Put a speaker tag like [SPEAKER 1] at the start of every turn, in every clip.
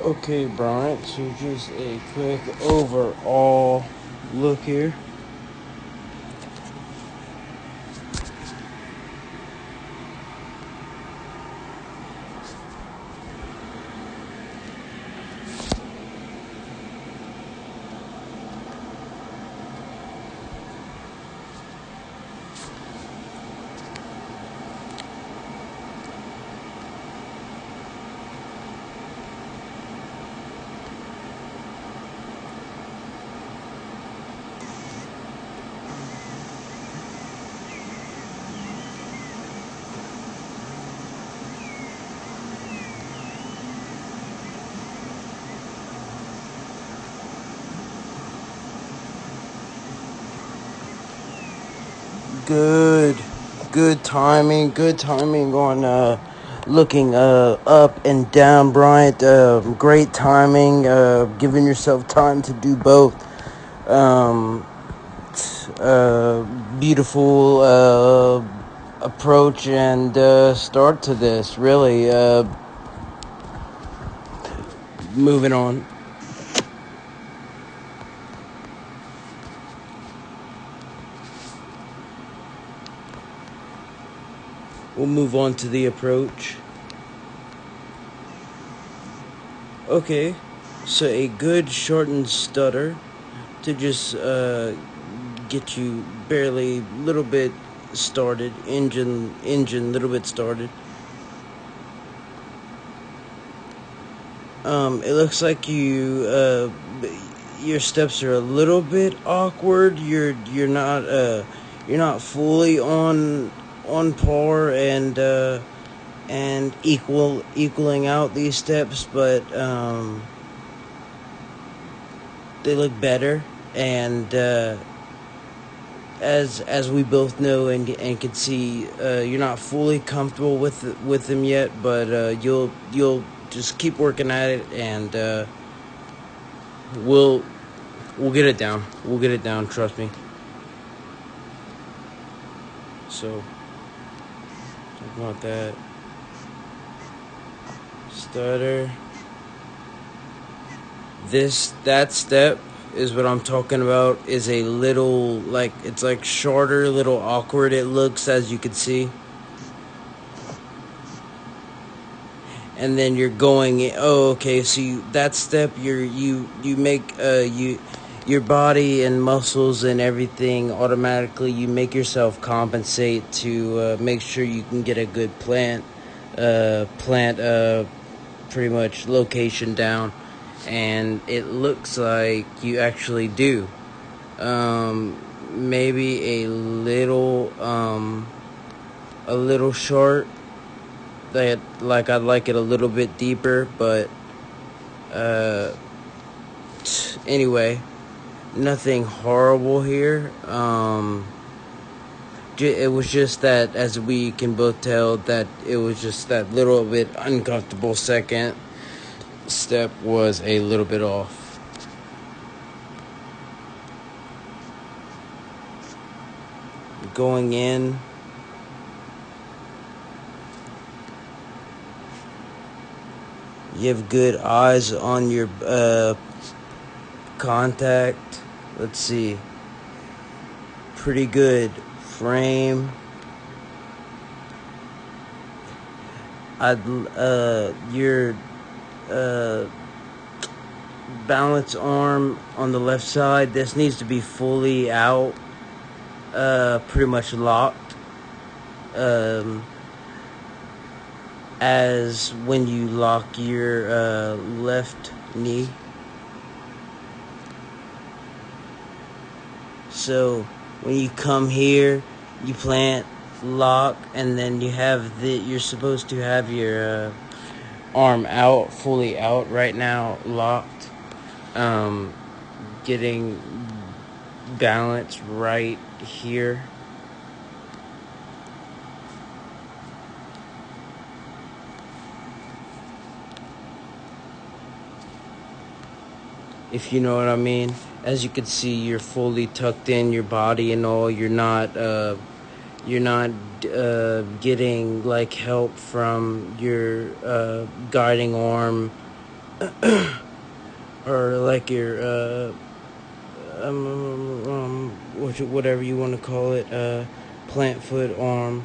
[SPEAKER 1] Okay, Bryant, so just a quick overall look here. Good, good timing on looking up and down, Bryant. Great timing, giving yourself time to do both. Um, uh, Beautiful approach and start to this. Really, moving on. We'll move on to the approach. Okay, so a good shortened stutter to just get you barely little bit started, engine little bit started. It looks like your steps are a little bit awkward. You're not fully on par and equaling out these steps, but they look better. And as we both know and can see, you're not fully comfortable with them yet, but you'll just keep working at it, and we'll we'll get it down. We'll get it down. Trust me. So talk about that stutter. That step is what I'm talking about. Is a little like it's like shorter, little awkward. It looks, as you can see. And then you're going, oh, okay, so that step you make your body and muscles and everything automatically, you make yourself compensate to make sure you can get a good plant pretty much location down, and it looks like you actually do. Maybe a little short, that like I'd like it a little bit deeper, but uh anyway, nothing horrible here. It was just that, as we can both tell, that it was just that little bit uncomfortable second step was a little bit off. Going in, you have good eyes on your contact. Let's see. Pretty good frame. Your uh, balance arm on the left side, this needs to be fully out, pretty much locked. As when you lock your left knee. So when you come here, you plant, lock, and then you're supposed to have your arm out, fully out. Right now, locked. Um, Getting balance right here. If you know what I mean. As you can see, you're fully tucked in, your body and all. You're not getting like help from your guiding arm or like your whatever you want to call it, plant foot arm,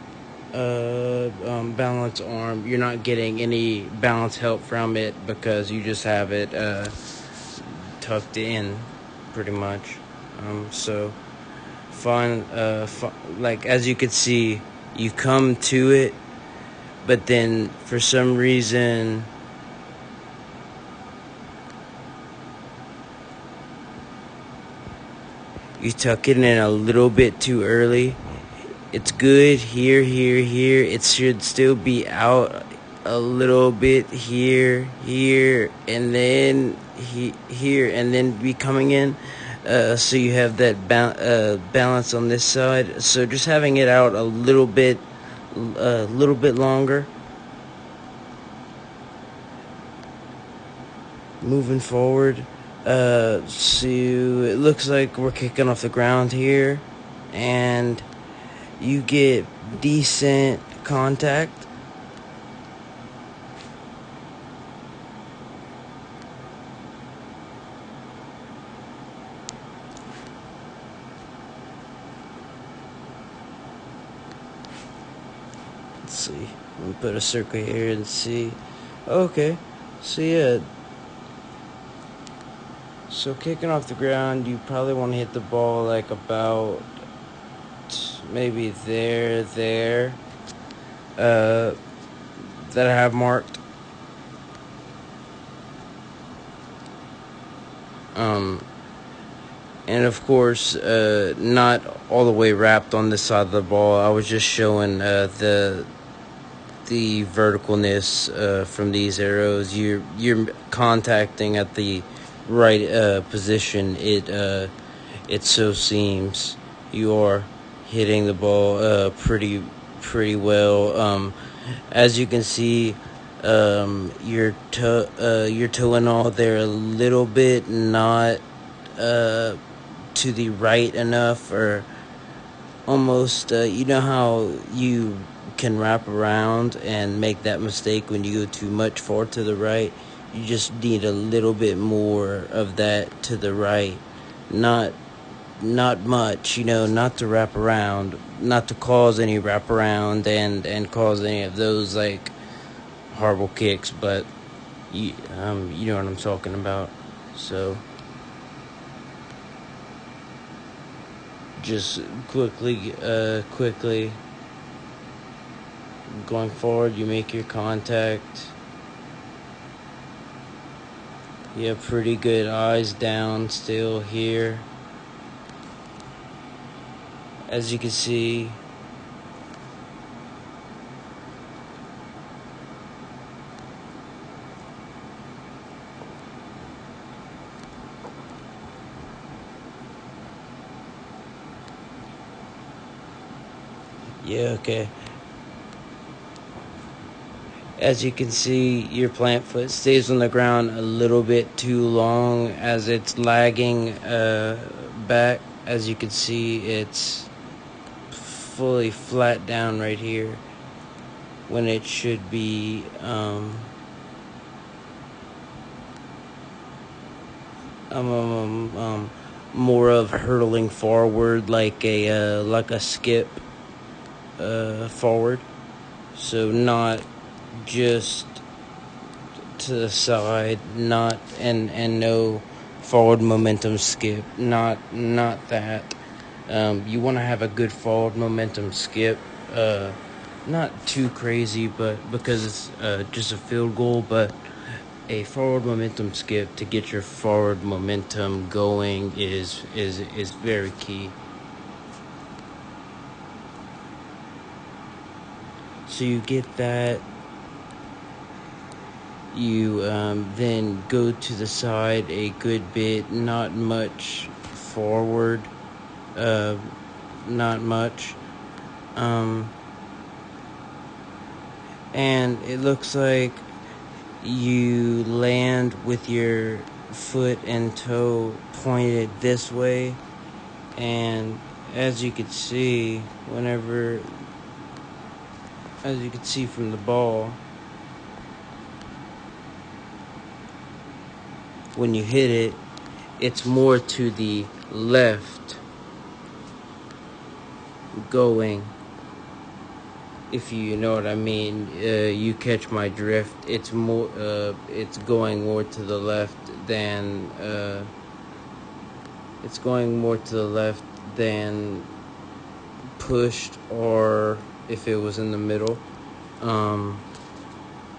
[SPEAKER 1] balance arm. You're not getting any balance help from it because you just have it tucked in, pretty much. So like as you can see, you come to it, but then for some reason you tuck it in a little bit too early. It's good here, here, here. It should still be out a little bit here, here, and then here, and then be coming in. So you have that balance on this side. So just having it out a little bit longer. Moving forward. So it looks like we're kicking off the ground here, and you get decent contact. Let's see. I'm gonna put a circle here and see. Okay. So yeah. So kicking off the ground, you probably want to hit the ball like about maybe there. That I have marked. And of course, not all the way wrapped on this side of the ball. I was just showing the verticalness from these arrows. You're contacting at the right position. It so seems you are hitting the ball pretty well. As you can see, your toe and all there a little bit, not to the right enough, or almost you know how you can wrap around and make that mistake when you go too much far to the right. You just need a little bit more of that to the right, not much, not to wrap around, not to cause any wraparound and cause any of those like horrible kicks, but you know what I'm talking about. So just quickly going forward, you make your contact. You have pretty good eyes down still here, as you can see. Yeah, okay. As you can see, your plant foot stays on the ground a little bit too long as it's lagging back. As you can see, it's fully flat down right here when it should be more of hurtling forward like a skip forward. So not just to the side, not and no forward momentum skip, not that. You want to have a good forward momentum skip, not too crazy, but because it's just a field goal, but a forward momentum skip to get your forward momentum going is very key. So you get that. You then go to the side a good bit, not much forward, not much. And it looks like you land with your foot and toe pointed this way. And as you can see, as you can see from the ball, when you hit it, it's more to the left going. If you know what I mean, you catch my drift. It's more, it's going more to the left than, it's going more to the left than pushed, or if it was in the middle,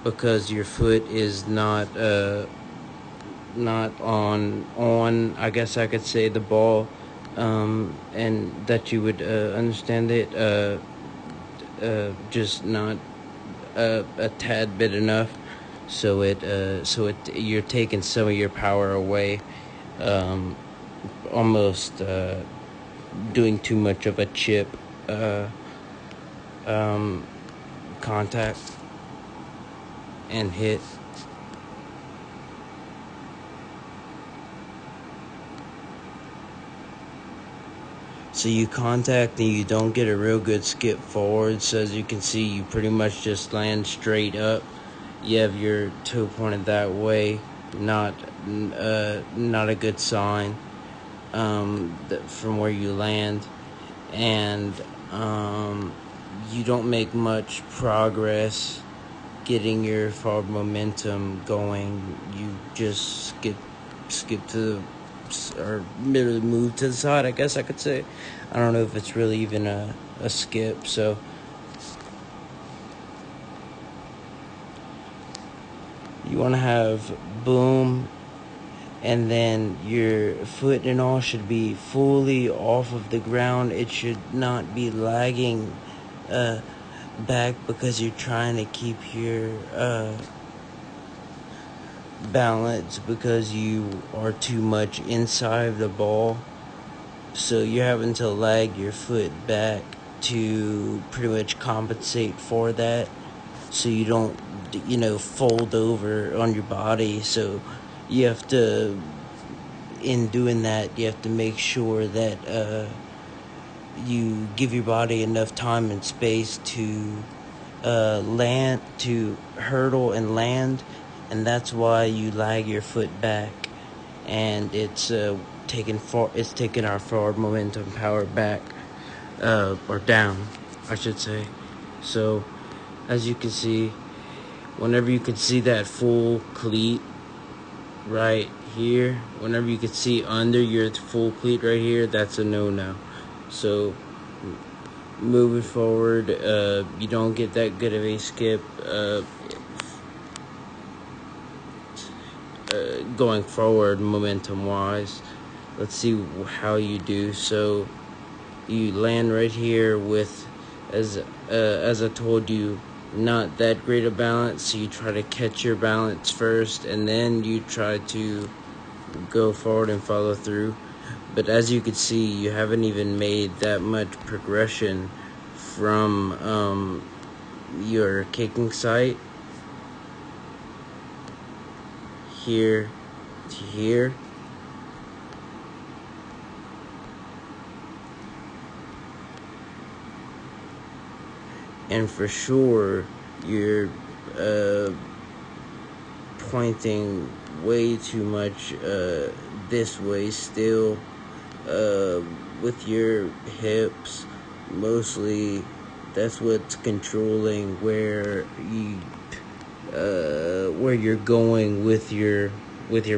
[SPEAKER 1] because your foot is not on I guess I could say the ball, and that you would understand it, just not a tad bit enough, so you're taking some of your power away, almost doing too much of a chip contact and hit. So you contact and you don't get a real good skip forward. So as you can see, you pretty much just land straight up. You have your toe pointed that way. Not a good sign from where you land, and you don't make much progress getting your forward momentum going. You just skip to or merely move to the side, I guess I could say. I don't know if it's really even a skip. So you want to have boom, and then your foot and all should be fully off of the ground. It should not be lagging back, because you're trying to keep your balance, because you are too much inside the ball. So you're having to lag your foot back to pretty much compensate for that, so you don't, fold over on your body. So you have to, in doing that, you have to make sure that you give your body enough time and space to land, to hurdle and land, and that's why you lag your foot back, and it's taking our forward momentum power back, or down, I should say. So as you can see, whenever you can see that full cleat right here, whenever you can see under your full cleat right here, that's a no-no. So moving forward, you don't get that good of a skip going forward momentum wise. Let's see how you do. So you land right here with, as I told you, not that great a balance. So you try to catch your balance first, and then you try to go forward and follow through. But as you can see, you haven't even made that much progression from your kicking site here to here. And for sure, you're pointing way too much this way still, with your hips. Mostly, that's what's controlling where you're going with your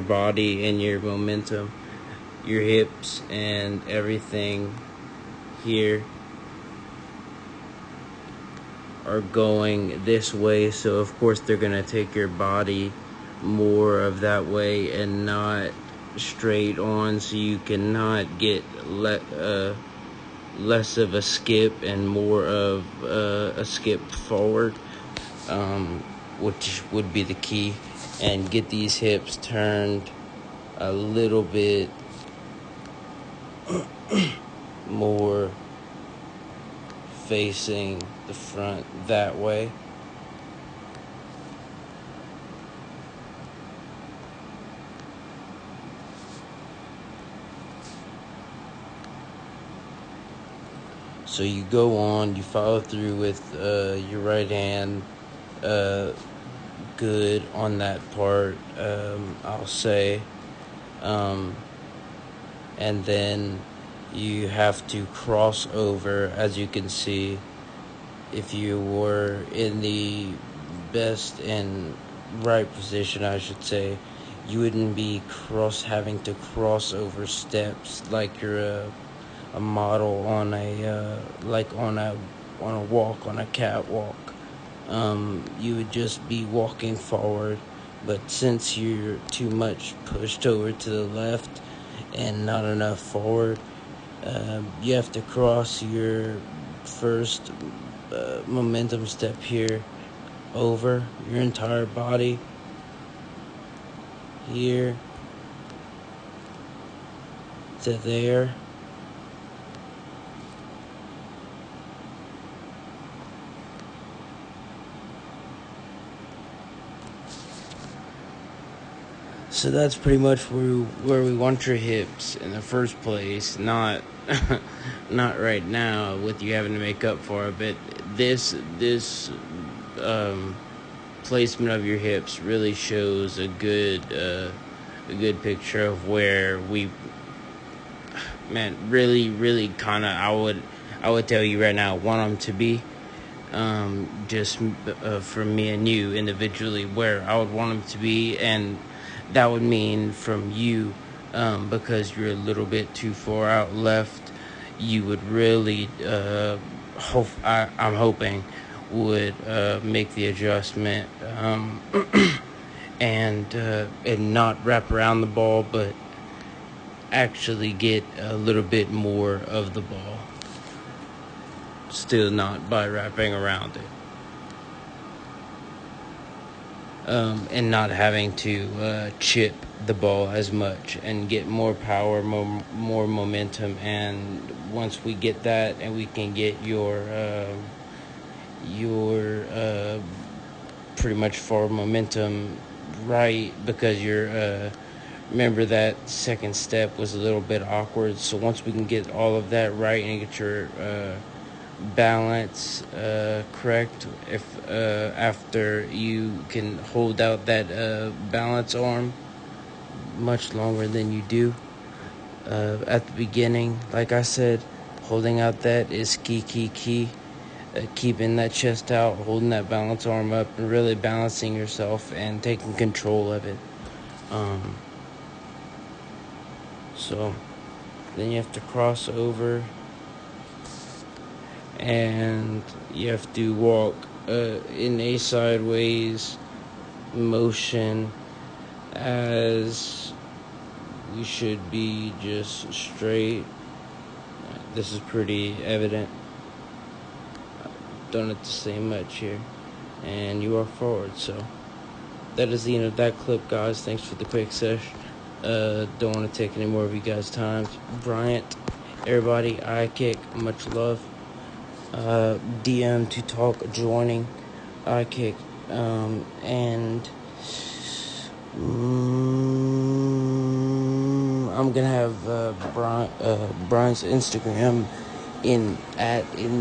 [SPEAKER 1] body and your momentum. Your hips and everything here are going this way, so of course they're gonna take your body more of that way and not straight on, so you cannot get less of a skip and more of a skip forward, which would be the key. And get these hips turned a little bit more facing the front that way. So you go on, you follow through with your right hand, good on that part, I'll say. And then you have to cross over, as you can see. If you were in the best and right position, I should say, you wouldn't be having to cross over steps like you're a model on a on a walk, on a catwalk. You would just be walking forward, but since you're too much pushed over to the left and not enough forward, you have to cross your first momentum step here over your entire body here to there. So that's pretty much where we want your hips in the first place, not not right now with you having to make up for it, but this placement of your hips really shows a good picture of where we, man, really kind of, I would tell you right now, want them to be. Just for me and you individually, where I would want them to be, and that would mean from you, because you're a little bit too far out left, you would really I'm hoping would make the adjustment, and not wrap around the ball, but actually get a little bit more of the ball, still not by wrapping around it, and not having to chip the ball as much and get more power, more momentum. And once we get that, and we can get your pretty much forward momentum right, because you're remember that second step was a little bit awkward. So once we can get all of that right and get your balance correct, if after you can hold out that balance arm much longer than you do at the beginning, like I said, holding out that is key. Keeping that chest out, holding that balance arm up, and really balancing yourself and taking control of it. So then you have to cross over, and you have to walk in a sideways motion, as we should be just straight. This is pretty evident. Don't have to say much here, and you are forward. So that is the end of that clip, guys. Thanks for the quick sesh. Don't want to take any more of you guys' time. Bryant, everybody, iKick, much love. DM to talk, joining iKick, and I'm gonna have Brian's Instagram in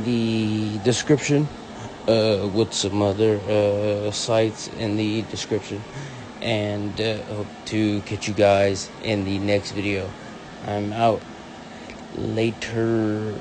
[SPEAKER 1] the description, with some other sites in the description, and hope to catch you guys in the next video. I'm out. Later.